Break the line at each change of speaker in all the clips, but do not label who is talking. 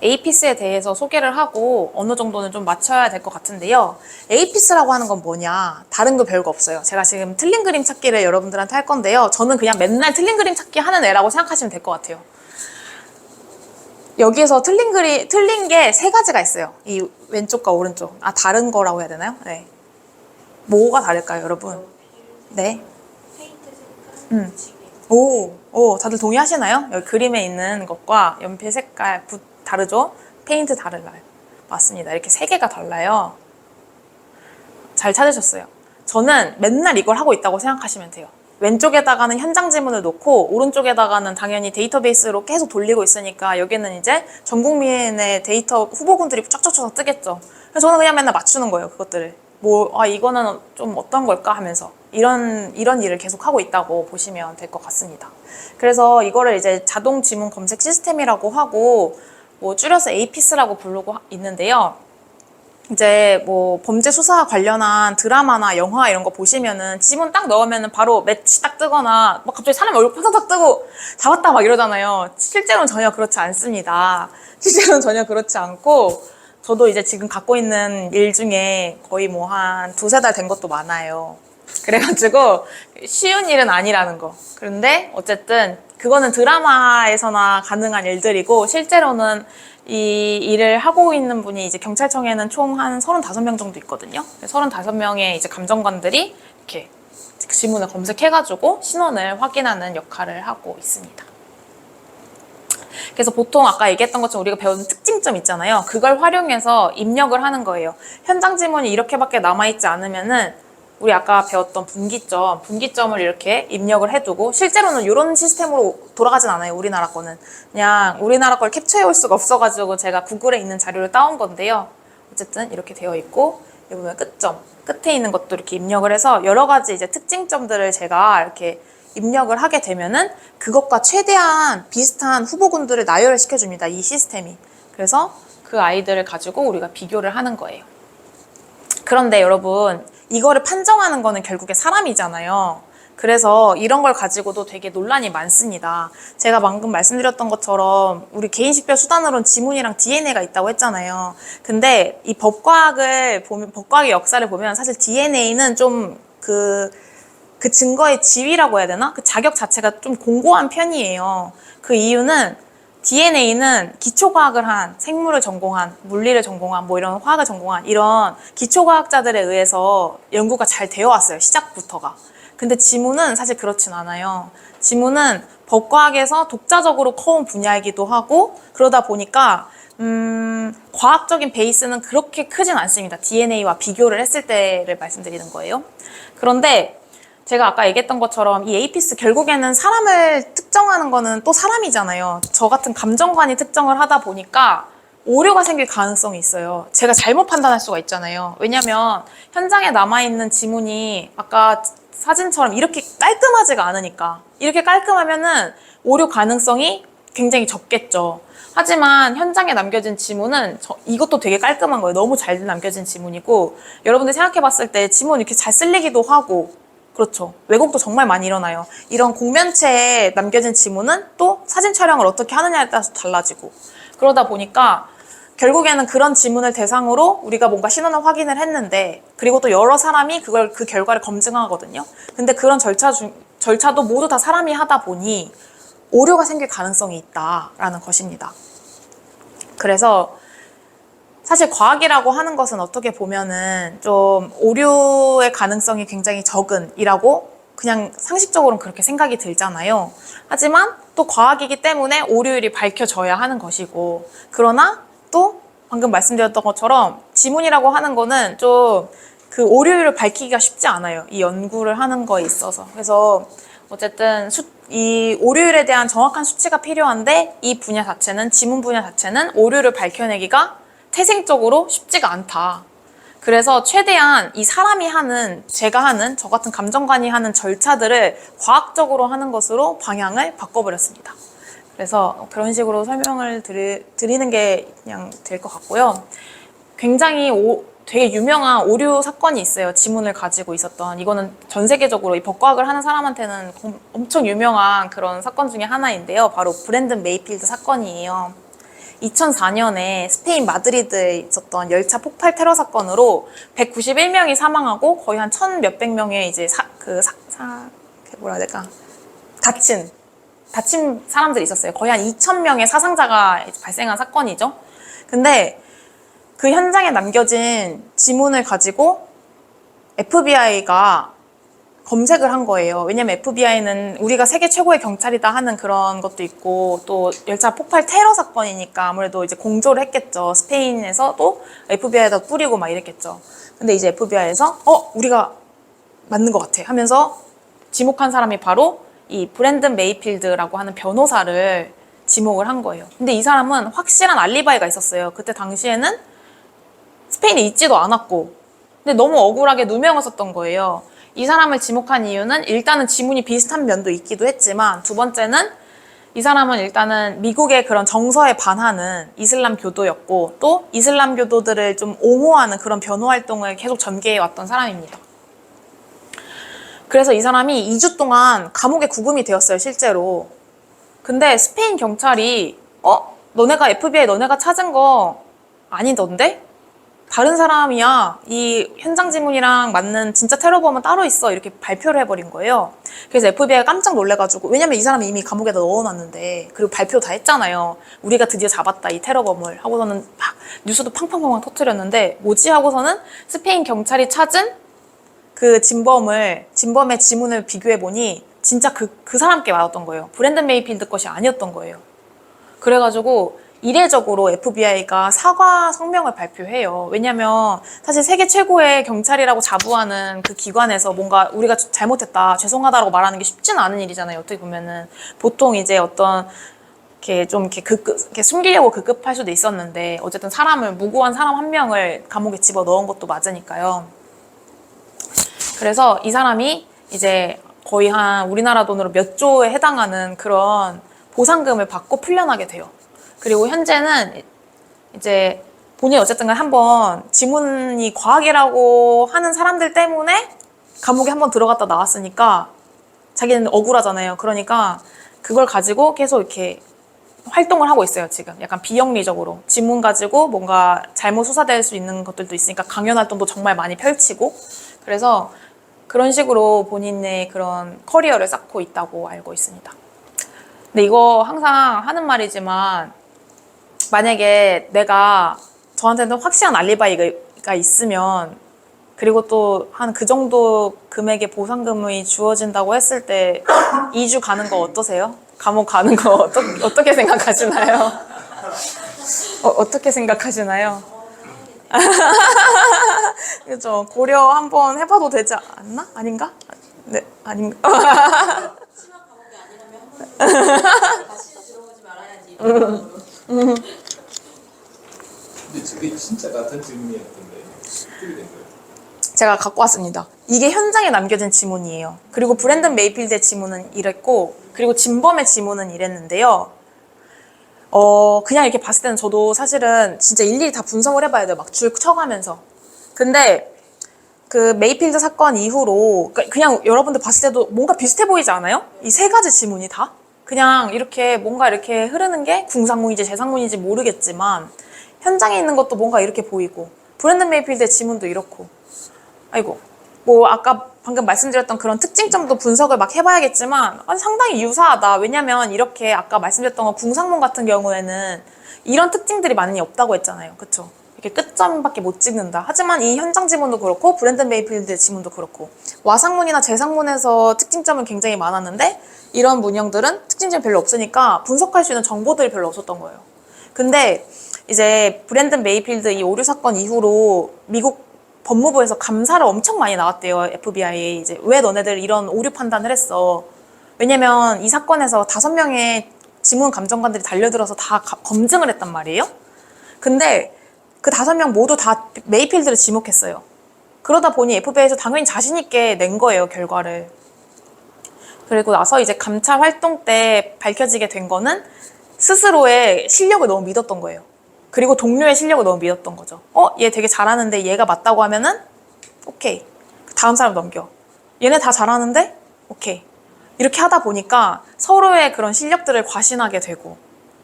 에이피스에 대해서 소개를 하고 어느 정도는 좀 맞춰야 될 것 같은데요. 에이피스라고 하는 건 뭐냐? 다른 거 별거 없어요. 제가 지금 틀린 그림 찾기를 여러분들한테 할 건데요. 저는 그냥 맨날 틀린 그림 찾기 하는 애라고 생각하시면 될 것 같아요. 여기에서 틀린 게 세 가지가 있어요. 이 왼쪽과 오른쪽. 아, 다른 거라고 해야 되나요? 네. 뭐가 다를까요, 여러분? 네. 다들 동의하시나요? 여기 그림에 있는 것과 연필 색깔 다르죠? 페인트 다르나요? 맞습니다. 이렇게 세 개가 달라요. 잘 찾으셨어요. 저는 맨날 이걸 하고 있다고 생각하시면 돼요. 왼쪽에다가는 현장 지문을 놓고 오른쪽에다가는 당연히 데이터베이스로 계속 돌리고 있으니까 여기는 이제 전 국민의 데이터 후보군들이 쫙쫙쫙 뜨겠죠. 그래서 저는 그냥 맨날 맞추는 거예요, 그것들을. 이거는 좀 어떤 걸까 하면서 이런 일을 계속 하고 있다고 보시면 될 것 같습니다. 그래서 이거를 이제 자동 지문 검색 시스템이라고 하고 줄여서 에이피스라고 부르고 있는데요. 이제 범죄 수사 관련한 드라마나 영화 이런 거 보시면은 지문 딱 넣으면은 바로 매치 딱 뜨거나 막 갑자기 사람 얼굴 파삭 뜨고 잡았다 막 이러잖아요. 실제로는 전혀 그렇지 않습니다. 실제로는 전혀 그렇지 않고 저도 이제 지금 갖고 있는 일 중에 거의 한 두세 달 된 것도 많아요. 그래가지고 쉬운 일은 아니라는 거. 그런데 어쨌든 그거는 드라마에서나 가능한 일들이고 실제로는 이 일을 하고 있는 분이 이제 경찰청에는 총 한 35명 정도 있거든요. 35명의 이제 감정관들이 이렇게 지문을 검색해가지고 신원을 확인하는 역할을 하고 있습니다. 그래서 보통 아까 얘기했던 것처럼 우리가 배운 특징점 있잖아요. 그걸 활용해서 입력을 하는 거예요. 현장 지문이 이렇게밖에 남아있지 않으면은 우리 아까 배웠던 분기점을 이렇게 입력을 해두고 실제로는 이런 시스템으로 돌아가진 않아요. 우리나라 거는. 그냥 우리나라 걸 캡처해 올 수가 없어가지고 제가 구글에 있는 자료를 따온 건데요. 어쨌든 이렇게 되어 있고 여기 보면 끝점, 끝에 있는 것도 이렇게 입력을 해서 여러 가지 이제 특징점들을 제가 이렇게 입력을 하게 되면은 그것과 최대한 비슷한 후보군들을 나열을 시켜줍니다. 이 시스템이. 그래서 그 아이들을 가지고 우리가 비교를 하는 거예요. 그런데 여러분 이거를 판정하는 거는 결국에 사람이잖아요. 그래서 이런 걸 가지고도 되게 논란이 많습니다. 제가 방금 말씀드렸던 것처럼 우리 개인식별 수단으로는 지문이랑 DNA가 있다고 했잖아요. 근데 이 법과학의 역사를 보면 사실 DNA는 좀 그 증거의 지위라고 해야 되나? 그 자격 자체가 좀 공고한 편이에요. 그 이유는 DNA는 기초과학을 한, 생물을 전공한, 물리를 전공한, 이런 화학을 전공한 이런 기초과학자들에 의해서 연구가 잘 되어 왔어요. 시작부터가. 근데 지문은 사실 그렇진 않아요. 지문은 법과학에서 독자적으로 커온 분야이기도 하고 그러다 보니까 과학적인 베이스는 그렇게 크진 않습니다. DNA와 비교를 했을 때를 말씀드리는 거예요. 그런데 제가 아까 얘기했던 것처럼 이 에이피스 결국에는 사람을 특정하는 거는 또 사람이잖아요. 저 같은 감정관이 특정을 하다 보니까 오류가 생길 가능성이 있어요. 제가 잘못 판단할 수가 있잖아요. 왜냐면 현장에 남아있는 지문이 아까 사진처럼 이렇게 깔끔하지가 않으니까. 이렇게 깔끔하면은 오류 가능성이 굉장히 적겠죠. 하지만 현장에 남겨진 지문은 이것도 되게 깔끔한 거예요. 너무 잘 남겨진 지문이고 여러분들 생각해봤을 때 지문 이렇게 잘 쓸리기도 하고 그렇죠. 왜곡도 정말 많이 일어나요. 이런 공면체에 남겨진 지문은 또 사진 촬영을 어떻게 하느냐에 따라서 달라지고 그러다 보니까 결국에는 그런 지문을 대상으로 우리가 뭔가 신원을 확인을 했는데 그리고 또 여러 사람이 그 결과를 검증하거든요. 근데 그런 절차도 모두 다 사람이 하다 보니 오류가 생길 가능성이 있다라는 것입니다. 그래서 사실 과학이라고 하는 것은 어떻게 보면은 좀 오류의 가능성이 굉장히 적은 이라고 그냥 상식적으로는 그렇게 생각이 들잖아요. 하지만 또 과학이기 때문에 오류율이 밝혀져야 하는 것이고 그러나 또 방금 말씀드렸던 것처럼 지문이라고 하는 거는 좀 그 오류율을 밝히기가 쉽지 않아요. 이 연구를 하는 거에 있어서. 그래서 어쨌든 이 오류율에 대한 정확한 수치가 필요한데 이 분야 자체는 지문 분야 자체는 오류를 밝혀내기가 태생적으로 쉽지가 않다. 그래서 최대한 이 사람이 하는, 제가 하는, 저 같은 감정관이 하는 절차들을 과학적으로 하는 것으로 방향을 바꿔버렸습니다. 그래서 그런 식으로 설명을 드리는 게 그냥 될 것 같고요. 굉장히 되게 유명한 오류 사건이 있어요. 지문을 가지고 있었던. 이거는 전 세계적으로 이 법과학을 하는 사람한테는 엄청 유명한 그런 사건 중에 하나인데요. 바로 브랜든 메이필드 사건이에요. 2004년에 스페인 마드리드에 있었던 열차 폭발 테러 사건으로 191명이 사망하고 거의 한 1,000 몇백 명의 이제 뭐라 해야 될까? 다친 사람들이 있었어요. 거의 한 2,000명의 사상자가 발생한 사건이죠. 근데 그 현장에 남겨진 지문을 가지고 FBI가 검색을 한 거예요. 왜냐면 FBI는 우리가 세계 최고의 경찰이다 하는 그런 것도 있고, 또 열차 폭발 테러 사건이니까 아무래도 이제 공조를 했겠죠. 스페인에서도 FBI에다 뿌리고 막 이랬겠죠. 근데 이제 FBI에서 우리가 맞는 것 같아 하면서 지목한 사람이 바로 이 브랜든 메이필드라고 하는 변호사를 지목을 한 거예요. 근데 이 사람은 확실한 알리바이가 있었어요. 그때 당시에는 스페인에 있지도 않았고, 근데 너무 억울하게 누명을 썼던 거예요. 이 사람을 지목한 이유는 일단은 지문이 비슷한 면도 있기도 했지만, 두 번째는 이 사람은 일단은 미국의 그런 정서에 반하는 이슬람 교도였고, 또 이슬람 교도들을 좀 옹호하는 그런 변호 활동을 계속 전개해 왔던 사람입니다. 그래서 이 사람이 2주 동안 감옥에 구금이 되었어요, 실제로. 근데 스페인 경찰이 너네가 FBI 너네가 찾은 거 아니던데? 다른 사람이야. 이 현장 지문이랑 맞는 진짜 테러범은 따로 있어. 이렇게 발표를 해버린 거예요. 그래서 FBI가 깜짝 놀래가지고, 왜냐면 이 사람이 이미 감옥에다 넣어놨는데, 그리고 발표 다 했잖아요. 우리가 드디어 잡았다, 이 테러범을. 하고서는 막 뉴스도 팡팡팡팡 터뜨렸는데, 뭐지? 하고서는 스페인 경찰이 찾은 그 진범의 지문을 비교해보니 진짜 그 사람께 맞았던 거예요. 브랜든 메이필드 것이 아니었던 거예요. 그래가지고 이례적으로 FBI가 사과 성명을 발표해요. 왜냐면 사실 세계 최고의 경찰이라고 자부하는 그 기관에서 뭔가 우리가 잘못했다, 죄송하다라고 말하는 게 쉽지는 않은 일이잖아요. 어떻게 보면은 보통 이제 어떤 이렇게 숨기려고 급급할 수도 있었는데, 어쨌든 무고한 사람 한 명을 감옥에 집어 넣은 것도 맞으니까요. 그래서 이 사람이 이제 거의 한 우리나라 돈으로 몇 조에 해당하는 그런 보상금을 받고 풀려나게 돼요. 그리고 현재는 이제 본인이 어쨌든 한번 지문이 과학이라고 하는 사람들 때문에 감옥에 한번 들어갔다 나왔으니까 자기는 억울하잖아요. 그러니까 그걸 가지고 계속 이렇게 활동을 하고 있어요, 지금. 약간 비영리적으로. 지문 가지고 뭔가 잘못 수사될 수 있는 것들도 있으니까 강연 활동도 정말 많이 펼치고, 그래서 그런 식으로 본인의 그런 커리어를 쌓고 있다고 알고 있습니다. 근데 이거 항상 하는 말이지만, 만약에 내가 저한테는 확실한 알리바이가 있으면, 그리고 또 한 그 정도 금액의 보상금이 주어진다고 했을 때 2주 가는 거 어떠세요? 감옥 가는 거 어떻게 생각하시나요? 어떻게 생각하시나요? 그죠? 고려 한번 해봐도 되지 않나? 아닌가? 네, 아닌가?
심한 과목이 아니라면 다시 들어오지 말아야지.
근데 저게 진짜 같은 질문이었던데 어떻게 된 거예요?
제가 갖고 왔습니다. 이게 현장에 남겨진 지문이에요. 그리고 브랜든 메이필드의 지문은 이랬고, 그리고 진범의 지문은 이랬는데요. 그냥 이렇게 봤을 때는 저도 사실은 진짜 일일이 다 분석을 해봐야 돼요. 막 줄 쳐가면서. 근데 그 메이필드 사건 이후로 그냥 여러분들 봤을 때도 뭔가 비슷해 보이지 않아요? 이 세 가지 지문이 다? 그냥 이렇게 뭔가 이렇게 흐르는 게 궁상문인지 재상문인지 모르겠지만 현장에 있는 것도 뭔가 이렇게 보이고, 브랜든 메이필드의 지문도 이렇고, 아이고, 뭐 아까 방금 말씀드렸던 그런 특징점도 분석을 막 해봐야겠지만 상당히 유사하다. 왜냐면 이렇게 아까 말씀드렸던 거 궁상문 같은 경우에는 이런 특징들이 많이 없다고 했잖아요. 그쵸? 이렇게 끝점밖에 못 찍는다. 하지만 이 현장 지문도 그렇고 브랜든 메이필드의 지문도 그렇고 와상문이나 재상문에서 특징점은 굉장히 많았는데 이런 문형들은 특징점이 별로 없으니까 분석할 수 있는 정보들이 별로 없었던 거예요. 근데 이제 브랜든 메이필드 이 오류 사건 이후로 미국 법무부에서 감사를 엄청 많이 나왔대요. FBI에 이제 왜 너네들 이런 오류 판단을 했어. 왜냐면 이 사건에서 5명의 지문 감정관들이 달려들어서 다 검증을 했단 말이에요. 근데 그 5명 모두 다 메이필드를 지목했어요. 그러다 보니 FBI에서 당연히 자신 있게 낸 거예요, 결과를. 그리고 나서 이제 감찰 활동 때 밝혀지게 된 거는 스스로의 실력을 너무 믿었던 거예요. 그리고 동료의 실력을 너무 믿었던 거죠. 얘 되게 잘하는데 얘가 맞다고 하면은 오케이. 다음 사람 넘겨. 얘네 다 잘하는데 오케이. 이렇게 하다 보니까 서로의 그런 실력들을 과신하게 되고,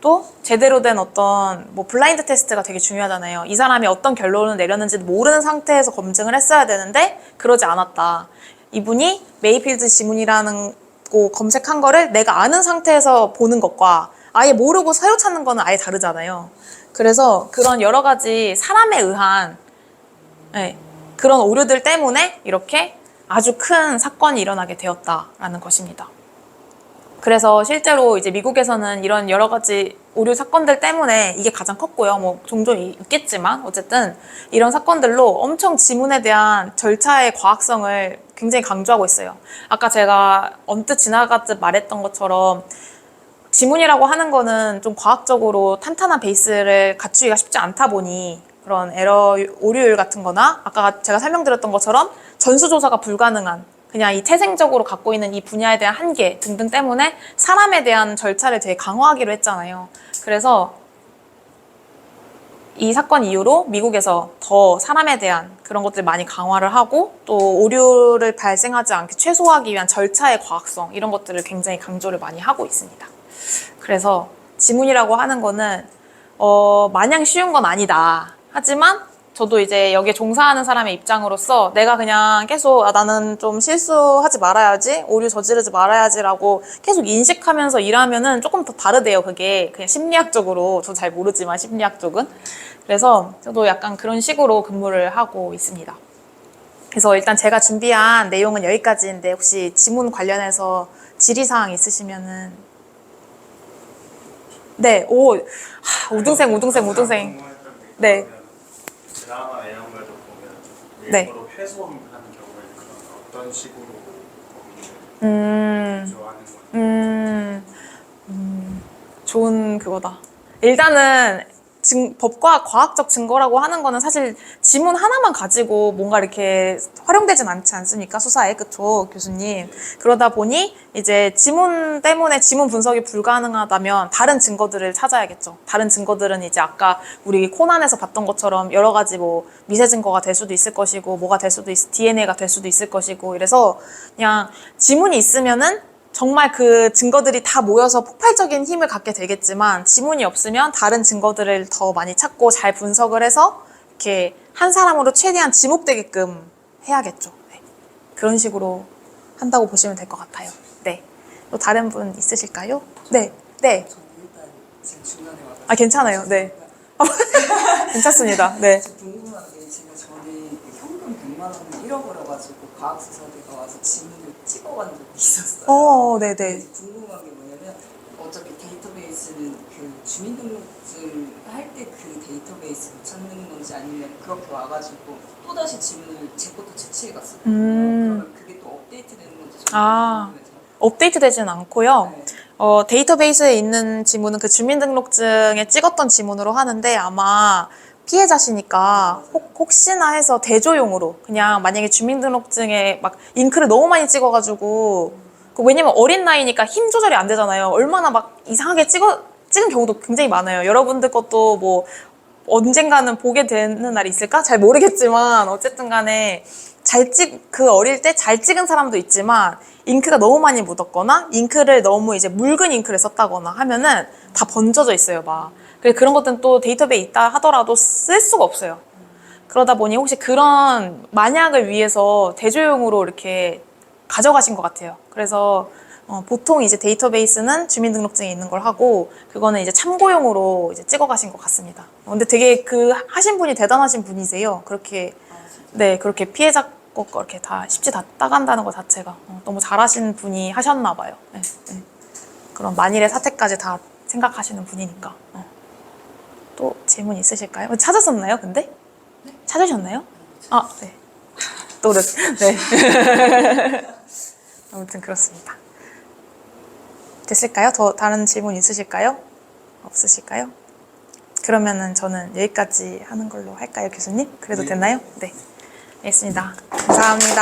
또 제대로 된 어떤 뭐 블라인드 테스트가 되게 중요하잖아요. 이 사람이 어떤 결론을 내렸는지도 모르는 상태에서 검증을 했어야 되는데 그러지 않았다. 이분이 메이필드 지문이라는 거 검색한 거를 내가 아는 상태에서 보는 것과 아예 모르고 새로 찾는 거는 아예 다르잖아요. 그래서 그런 여러 가지 사람에 의한 네, 그런 오류들 때문에 이렇게 아주 큰 사건이 일어나게 되었다라는 것입니다. 그래서 실제로 이제 미국에서는 이런 여러 가지 오류 사건들 때문에 이게 가장 컸고요. 뭐 종종 있겠지만 어쨌든 이런 사건들로 엄청 지문에 대한 절차의 과학성을 굉장히 강조하고 있어요. 아까 제가 언뜻 지나가듯 말했던 것처럼 지문이라고 하는 거는 좀 과학적으로 탄탄한 베이스를 갖추기가 쉽지 않다 보니 그런 에러, 오류율 같은 거나 아까 제가 설명드렸던 것처럼 전수조사가 불가능한 그냥 이 태생적으로 갖고 있는 이 분야에 대한 한계 등등 때문에 사람에 대한 절차를 되게 강화하기로 했잖아요. 그래서 이 사건 이후로 미국에서 더 사람에 대한 그런 것들 많이 강화를 하고 또 오류를 발생하지 않게 최소화하기 위한 절차의 과학성 이런 것들을 굉장히 강조를 많이 하고 있습니다. 그래서 지문이라고 하는 거는 마냥 쉬운 건 아니다. 하지만 저도 이제 여기에 종사하는 사람의 입장으로서 내가 그냥 계속 나는 좀 실수하지 말아야지, 오류 저지르지 말아야지라고 계속 인식하면서 일하면은 조금 더 다르대요. 그게 그냥 심리학적으로 저 잘 모르지만 심리학 쪽은 그래서 저도 약간 그런 식으로 근무를 하고 있습니다. 그래서 일단 제가 준비한 내용은 여기까지인데 혹시 지문 관련해서 질의사항 있으시면은 네, 우등생. 네.
드라마 내용들도 보면
네.
일부러 훼손하는 경우에 그런 어떤 식으로 범인을 조하는 건지.
좋은 그거다. 일단은 법과 과학적 증거라고 하는 거는 사실 지문 하나만 가지고 뭔가 이렇게 활용되진 않지 않습니까? 수사에. 그쵸, 교수님. 그러다 보니 이제 지문 때문에 지문 분석이 불가능하다면 다른 증거들을 찾아야겠죠. 다른 증거들은 이제 아까 우리 코난에서 봤던 것처럼 여러 가지 뭐 미세 증거가 될 수도 있을 것이고 뭐가 될 수도 DNA가 될 수도 있을 것이고 이래서 그냥 지문이 있으면은 정말 그 증거들이 다 모여서 폭발적인 힘을 갖게 되겠지만 지문이 없으면 다른 증거들을 더 많이 찾고 잘 분석을 해서 이렇게 한 사람으로 최대한 지목되게끔 해야겠죠. 네. 그런 식으로 한다고 보시면 될 것 같아요. 네. 또 다른 분 있으실까요? 네. 네.
저는 일단 지금 중간에 와서
아, 괜찮아요. 네. 괜찮습니다. 네.
궁금한 게 제가 전에 현금 100만 원을 잃어버려가지고 과학수사대가 와서 지문을 찍어간 적이 있었어요.
네네.
근데 궁금한 게 뭐냐면 어차피 데이터베이스는 그 주민등록증 할 때 그 데이터베이스를 찾는 건지 아니면 그렇게 와가지고 또다시 지문을 제 것도 채취해 갔어요. 그러면 그게 또 업데이트되는 건지 저는 궁금해서.
업데이트 되진 않고요.
네.
데이터베이스에 있는 지문은 그 주민등록증에 찍었던 지문으로 하는데 아마 피해자시니까 혹시나 해서 대조용으로 그냥 만약에 주민등록증에 막 잉크를 너무 많이 찍어가지고 왜냐면 어린 나이니까 힘 조절이 안 되잖아요. 얼마나 막 이상하게 찍은 경우도 굉장히 많아요. 여러분들 것도 뭐 언젠가는 보게 되는 날이 있을까? 잘 모르겠지만 어쨌든 간에 그 어릴 때 잘 찍은 사람도 있지만 잉크가 너무 많이 묻었거나 잉크를 너무 이제 묽은 잉크를 썼다거나 하면은 다 번져져 있어요, 막. 그래서 그런 것들은 또 데이터베이스에 있다 하더라도 쓸 수가 없어요. 그러다 보니 혹시 그런 만약을 위해서 대조용으로 이렇게 가져가신 것 같아요. 그래서 보통 이제 데이터베이스는 주민등록증에 있는 걸 하고 그거는 이제 참고용으로 이제 찍어가신 것 같습니다. 근데 되게 하신 분이 대단하신 분이세요. 그렇게 네 그렇게 피해자 거 이렇게 다 쉽지 다 따간다는 것 자체가 너무 잘하신 분이 하셨나 봐요. 네, 네. 그런 만일의 사태까지 다 생각하시는 분이니까. 또 질문 있으실까요? 찾았었나요, 근데? 네? 찾으셨나요? 아, 네. 또 네. 아무튼 그렇습니다. 됐을까요? 더 다른 질문 있으실까요? 없으실까요? 그러면은 저는 여기까지 하는 걸로 할까요, 교수님? 그래도 됐나요? 네. 알겠습니다. 감사합니다.